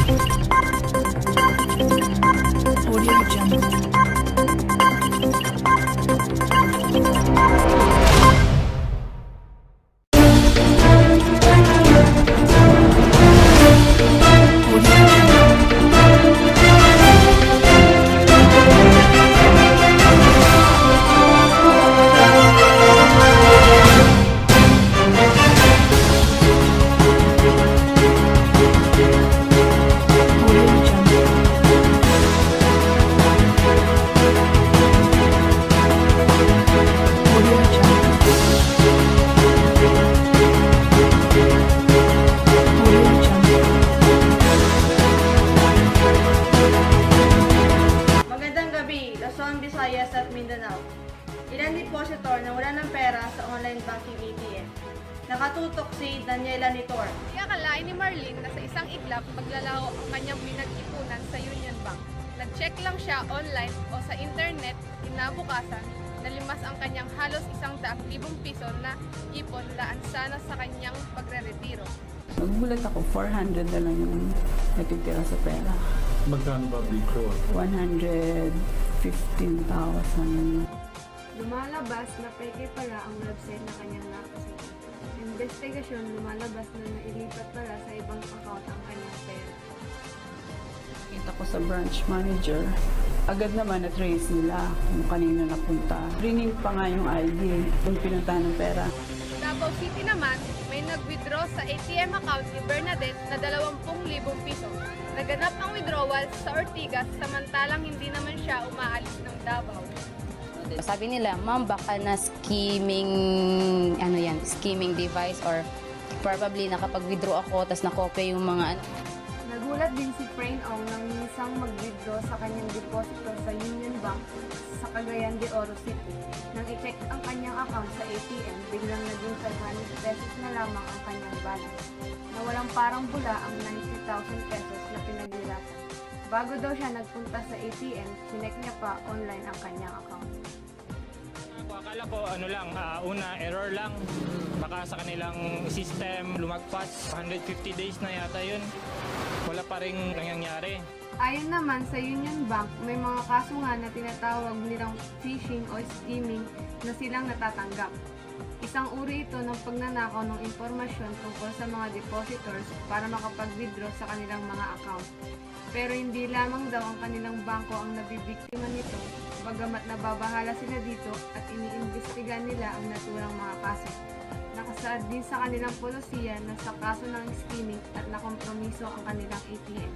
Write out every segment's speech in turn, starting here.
Audio Jungle. Luzon, Visayas at Mindanao. Ilang depositor na wala ng pera sa online banking ATM. Nakatutok si Daniela Nitor. Di akalain ni Marlene na sa isang iglap maglalaho ang kanyang pinag-ipunan sa Union Bank. Nag-check lang siya online o sa internet, kinabukasan, nalimas ang kanyang halos 100,000 piso na ipon laan sana sa kanyang pagre-retiro. Nagulat ako, 400 na lang yung natitira sa pera. Magkano ba before? 115,000. Lumalabas na peke pala ang website na kanyang nakasulat. Investigasyon, lumalabas na nailipat pala sa ibang account ang kanyang pera. Kita ko sa branch manager, agad naman na-trace nila kung kanino napunta. Ringing pa nga yung ID kung pinuntahan ng pera. Davao City naman, may nag-withdraw sa ATM account ni Bernadette na 20,000 piso. Naganap ang withdrawal sa Ortigas samantalang hindi naman siya umaalis ng Davao. Sabi nila, ma'am, baka na scheming, scheming device or probably nakapag-withdraw ako tapos nakopya yung mga Nagulat din si Frain Ong nang isang mag-withdraw sa kanyang deposito sa Union Bank sa Cagayan de Oro City. Nang i-check ang kanyang account sa ATM, biglang naging 500 pesos na lamang ang kanyang balance. Na walang parang bula ang 90,000 pesos na pinaghirapan. Bago daw siya nagpunta sa ATM, sinek niya pa online ang kanyang account. Akala ko una error lang. Baka sa kanilang system lumagpas 150 days na yata yun. Wala pa rin nangyayari. Ayon naman sa Union Bank, may mga kaso nga na tinatawag nilang phishing o scheming na silang natatanggap. Isang uri ito ng pagnanakaw ng impormasyon tungkol sa mga depositors para makapag-withdraw sa kanilang mga account. Pero hindi lamang daw ang kanilang bangko ang nabibiktima nito, bagamat nababahala sila dito at iniimbestigan nila ang naturang mga kaso. Nakasaad din sa kanilang polisiya na sa kaso ng scheming at nakompromiso ang kanilang ATM.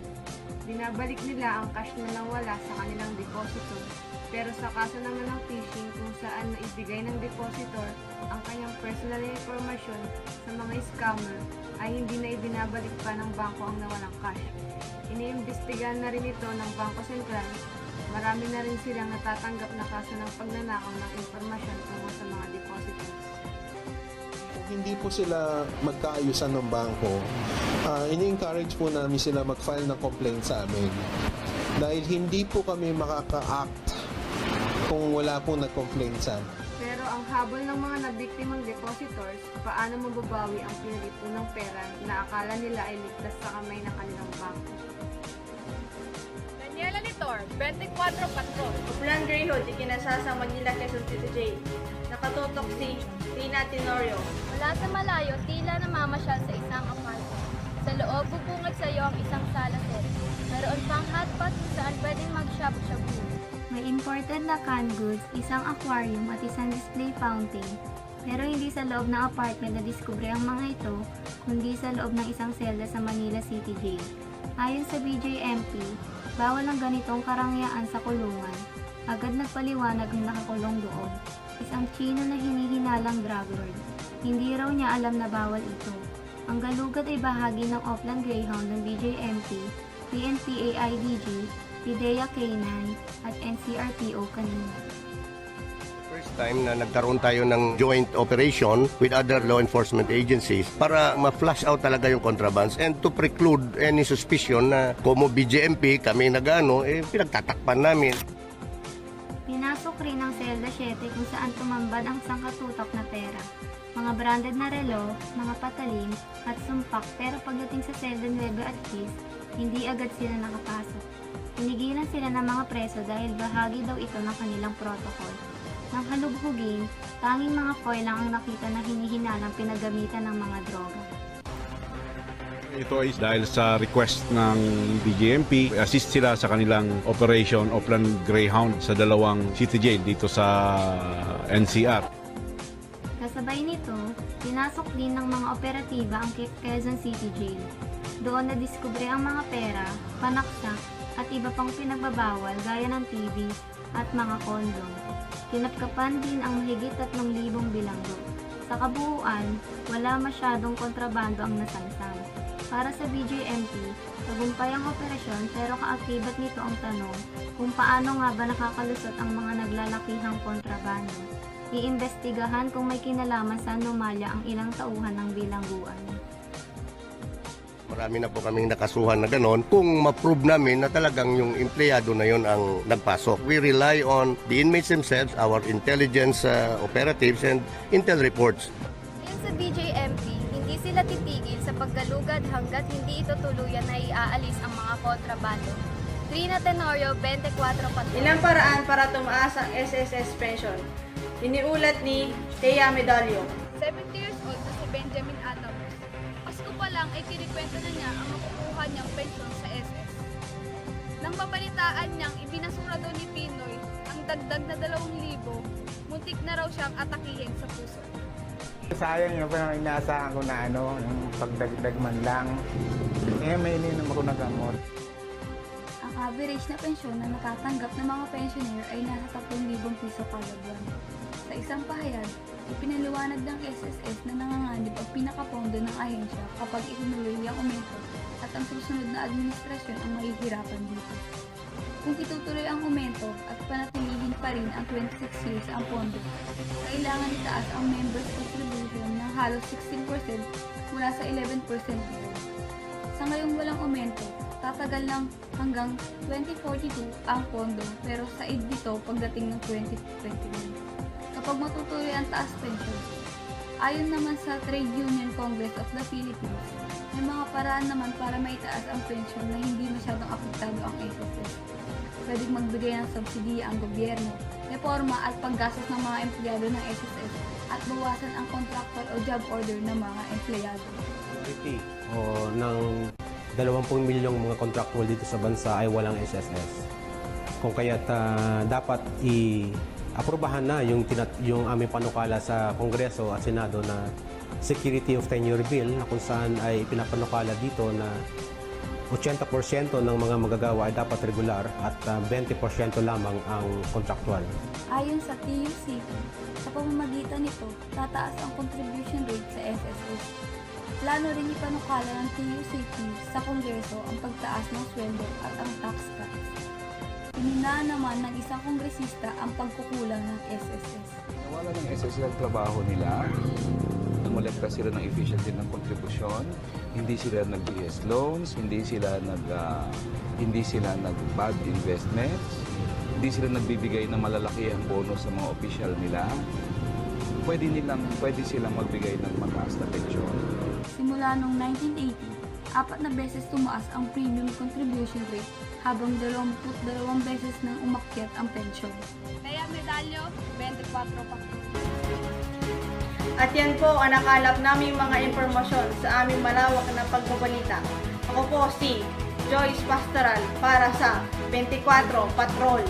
Binabalik nila ang cash na nawala sa kanilang depositor, pero sa kaso naman ng phishing kung saan naibigay ng depositor ang kanyang personal information sa mga scammer ay hindi na ibinabalik pa ng bangko ang nawalang cash. Iniimbestigahan na rin ito ng Bangko Sentral. Marami na rin silang natatanggap na kaso ng pagnanakaw ng impormasyon tungkol sa mga depositors. Hindi po sila magkaayusan ng bangko, ini-encourage po namin sila mag-file ng complaint sa amin. Dahil hindi po kami makaka-act kung wala po nag-complaint sa amin. Pero ang habol ng mga nabiktimang depositors, paano mababawi ang pinag-ipunang pera na akala nila ay ligtas sa kamay ng kanilang bangko? Daniela Nitor, 24 Patron. Uplan Greyhood, ikinasasang Manila, Quezon City Jail. Nakatutok si Tina Tenorio. Mula sa malayo, tila namamasyal sa isang apartment. Sa loob, bubungad sa iyo ang isang sala set. Mayroon pang hotpot kung saan pwedeng mag-shabu-shabu. May imported na canned goods, isang aquarium at isang display fountain. Pero hindi sa loob ng apartment na diskubre ang mga ito, kundi sa loob ng isang selda sa Manila City Jail. Ayon sa BJMP, bawal ang ganitong karangyaan sa kulungan. Agad nagpaliwanag ng nakakulong doon. Isang Chino na hinihinalang drug lord. Hindi raw niya alam na bawal ito. Ang galugat ay bahagi ng Oplan Greyhound ng BJMP, PNP-AIDG, PIDEA K9 at NCRPO kanina. First time na nagkaroon tayo ng joint operation with other law enforcement agencies para ma-flush out talaga yung contrabands and to preclude any suspicion na como BJMP kami pinagtatakpan namin. Pinasok rin ang selda 7 kung saan tumambad ang sangkatutak na pera. Mga branded na relo, mga patalim, at sumpak pero pagdating sa selda 9 at 10, hindi agad sila nakapasok. Pinigilan sila ng mga preso dahil bahagi daw ito ng kanilang protocol. Nang halubhugin, tanging mga foil lang ang nakita na hinihinalang pinagamitan ng mga droga. Ito ay dahil sa request ng BJMP, assist sila sa kanilang operation Oplan Greyhound sa dalawang city jail dito sa NCR. Kasabay nito, pinasok din ng mga operatiba ang Quezon City Jail. Doon nadiskubre ang mga pera, panaksak, at iba pang pinagbabawal gaya ng TV at mga kondom. Kinapkapan din ang mahigit 3,000 bilanggo. Sa kabuuan, wala masyadong kontrabando ang nasangsang. Para sa BJMP, tagumpay ang operasyon pero kaakibat nito ang tanong kung paano nga ba nakakalusot ang mga naglalakihang kontrabando. Iimbestigahan kung may kinalaman sa anomalya ang ilang tauhan ng bilangguan. Marami na po kaming nakasuhan na ganon kung ma-prove namin na talagang yung empleyado na yon ang nagpasok. We rely on the inmates themselves, our intelligence operatives and intel reports. Ayon sa BJMP, hindi sila titigil sa paggalugad hanggat hindi ito tuluyan na iaalis ang mga kontrabando. Trina Tenorio, 24 Patrol. Ilang paraan para tumaas ang SSS pension. Iniulat ni Thea Medallo. 70 years old na si Benjamin Adams. Pasko pa lang ay kinikwento na niya ang makukuha niyang pensyon sa SS. Nang mabalitaan niyang ibinasura daw ni Pinoy ang dagdag na 2,000, muntik na raw siyang atakihin sa puso. Sayang yun, parang inaasahan ko na yung pagdagdag man lang. May ininom ako ng gamot. Ang average na pensyon na natatanggap ng mga pensioner ay nasa 3,000 piso kada buwan. Sa isang pahayag, ipinaliwanag ng SSS na nanganganib ang pinakapondo ng ahensya kapag itinuloy ang aumento at ang susunod na administrasyon ang mahihirapan dito. Kung itutuloy ang aumento at panatilihin pa rin ang 26 years ang pondo, kailangan itaas ang members' contribution ng halos 16% mula sa 11% ngayon. Sa ngayong walang aumento, tatagal lang hanggang 2042 ang pondo pero said dito pagdating ng 2021. Kapag matutuloy ang taas pensyon, ayon naman sa Trade Union Congress of the Philippines, may mga paraan naman para maitaas ang pensyon na hindi masyadong apektado ang SSS. Pwedeng magbigay ng subsidiya ang gobyerno, reforma at paggastos ng mga empleyado ng SSS at bawasan ang contractual o job order ng mga empleyado. Ng 20 milyong mga contractual dito sa bansa ay walang SSS. Kung kaya't dapat aprubahan na yung aming panukala sa Kongreso at Senado na Security of Tenure Bill na kung saan ay pinapanukala dito na 80% ng mga magagawa ay dapat regular at 20% lamang ang contractual. Ayon sa TUCP, sa pamamagitan nito, tataas ang contribution rate sa SSS. Plano rin ipanukala ng TUCP sa Kongreso ang pagtaas ng sweldo at ang tax cuts. Hinina naman ng isang kongresista ang pagkukulang ng SSS. Nawala ng SSS ang trabaho nila, namolekta sila ng efficiency ng kontribusyon, hindi sila nag-BS loans, hindi sila nag-bad investments, hindi sila nagbibigay ng malalakihang bonus sa mga opisyal nila. Pwede silang magbigay ng mataas na pensyon. Simula noong 1980, 4 na beses tumaas ang premium contribution rate habang 22 beses nang umakyat ang pensyon. Kaya Medallo, 24 pa. At yan po ang nakalap naming mga impormasyon sa aming malawak na pagbabalita. Ako po si Joyce Pastoral para sa 24 Patrol.